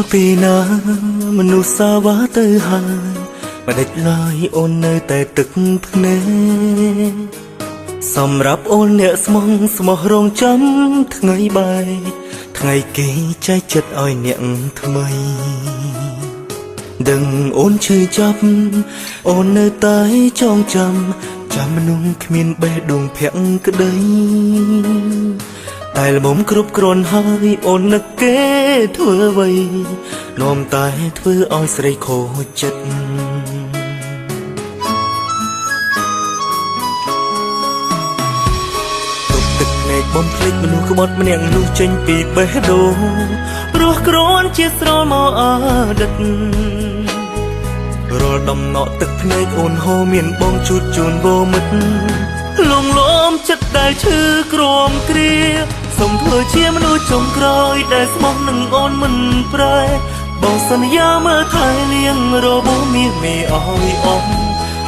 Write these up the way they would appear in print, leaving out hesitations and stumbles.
ល់ពីណាមនុស្សសាវ៉ាទៅហើយមិនដេចឡើយអូននៅតែទឹកភ្នែកសម្រាប់អូនអ្នកស្មោះស្មោះរងចាំថ្ងៃបែកថ្ងៃគេចែកចិត្តឲ្យអ្នកថ្មីដឹងអូនឈឺចាប់អូននៅតែចងចាំមនុស្សគ្មានបេះដូងភាក់ក្តីតែល្មមគ្រប់គ្រាន់ហើយអូននឹកគេធ្វើអ្វីនាំតែធ្វើឲ្យស្រីខូចចិត្តទុកទឹកភ្នែកបំភ្លេចមនុស្សក្បត់ម្នាក់នោះចេញពីបេះដូងព្រោះគ្រាន់ជាស្រមោអតីតរាល់ដំណក់ទឹកភ្នែកអូនហូរមានបងជូតជូនវមិត្តលងលំចិត្តដែលឈឺក្រំគ្រាសូមធ្វើជាមនុស្សចុងក្រោយដែលស្មោះនឹងអូនមិនប្រែបងសន្យាមើលថែលៀងរបបមាសមេអោយអស់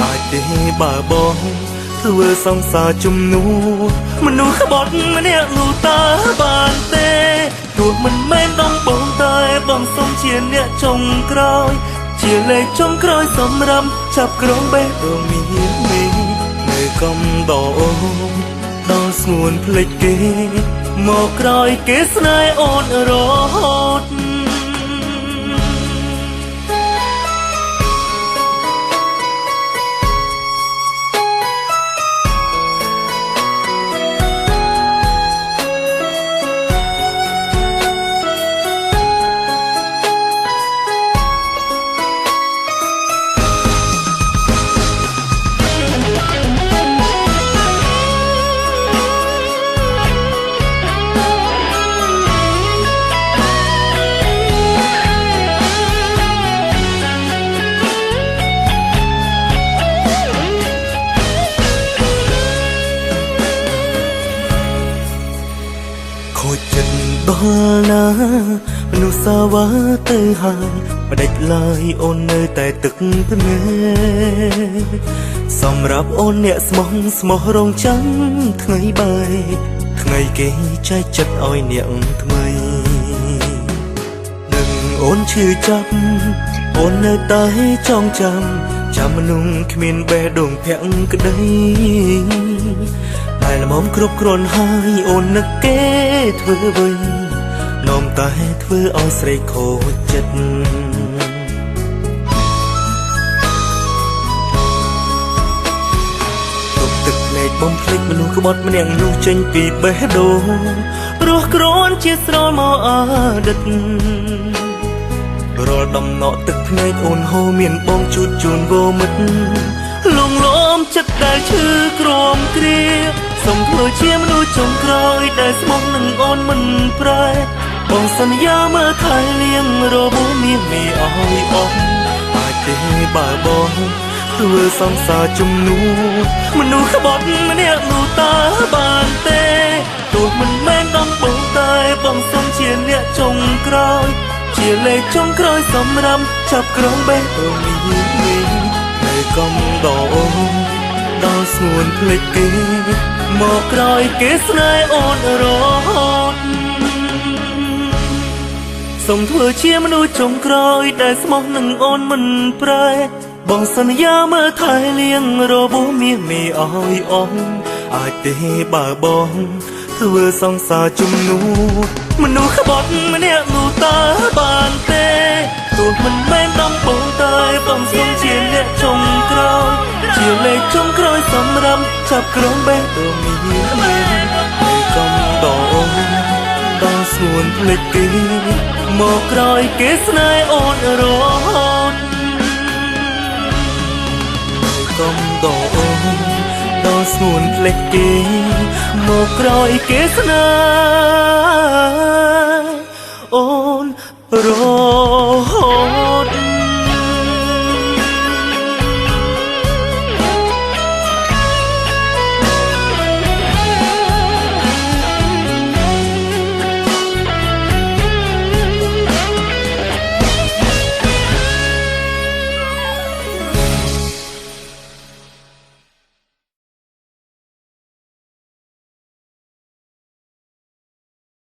អាចទេបើបងធ្វើសង្សារជំនួសមនុស្សក្បត់ម្នាក់នោះតើបានទេទោះមិនមែនដំបងតែបងសូមជាអ្នកចុងក្រោយជាលេខចុងក្រោយសម្រាប់ចាប់ក្រុងបេះដូងមានមេនៅកំដងដល់ស្ងួនភ្លេចគេមកក្រោយគេស្នេហ៍អូនរហូតខូចចិត្តដល់ណាមនុស្សសាវ៉ាទៅហើយមិនដេចឡើយអូននៅតែទឹកភ្នែកសម្រាប់អូនអ្នកស្មោះស្មោះរងចាំថ្ងៃបែកថ្ងៃគេចែកចិត្តឲ្យអ្នកថ្មីនឹងអូនឈឺចាប់អូននៅតែចងចាំមនុស្សគ្មានបេះដូងភាក់ក្តីតែល្មមគ្រប់គ្រាន់ហើយអូននឹកគេធ្វើអ្វីនាំតែធ្វើឲ្យស្រីខូចចិត្តទុកទឹកភ្នែកបំភ្លេចមនុស្សក្បត់ម្នាក់នោះចេញពីបេះដូងព្រោះគ្រាន់ជាស្រមោអតីតរាល់ដំណក់ទឹកភ្នែកអូនហូរមានបងជូតជូនវមិត្តលងលំចិត្តដែលឈឺក្រំគ្រាសូមធ្វើជាមនុស្សចុងក្រោយដែលស្មោះនឹងអូនមិនប្រែបងសន្យាមើលថែលៀងរបបមាសមេអោយអស់អាចទេបើបងធ្វើសង្សារជំនួសមនុស្សក្បត់ម្នាក់នោះតើបានទេទោះមិនមែនដំបងតែបងសូមជាអ្នកចុងក្រោយជាលេខចុងក្រោយសម្រាប់ចាប់ក្រុងបេះដូងមាននៅកំដងដល់ស្ងួនភ្លេចគេមកក្រោយគេស្នេហ៍អូនរហូតសូមធ្វើជាមនុស្សចុងក្រោយដែលស្មោះនឹងអូនមិនប្រែបងសន្យាមើលថែលៀងរបបមាសមេអោយអស់អាចទេបើបងធ្វើសង្សារជំនួសមនុស្សក្បត់ម្នាក់នោះតើបានទេទោះមិនមែនដំបងតែបងសូមជាអ្នកចុងក្រោយជាលេខចុងក្រោយសម្រាប់ចាប់ក្រុងបេះដូងមាននៅកំដងដល់ស្ងួនភ្លេចគេមកក្រោយគេស្នេហ៍អូនរហូតនៅកំដងដល់ស្ងួនភ្លេចគេមកក្រោយគេស្នេហ៍អូនរ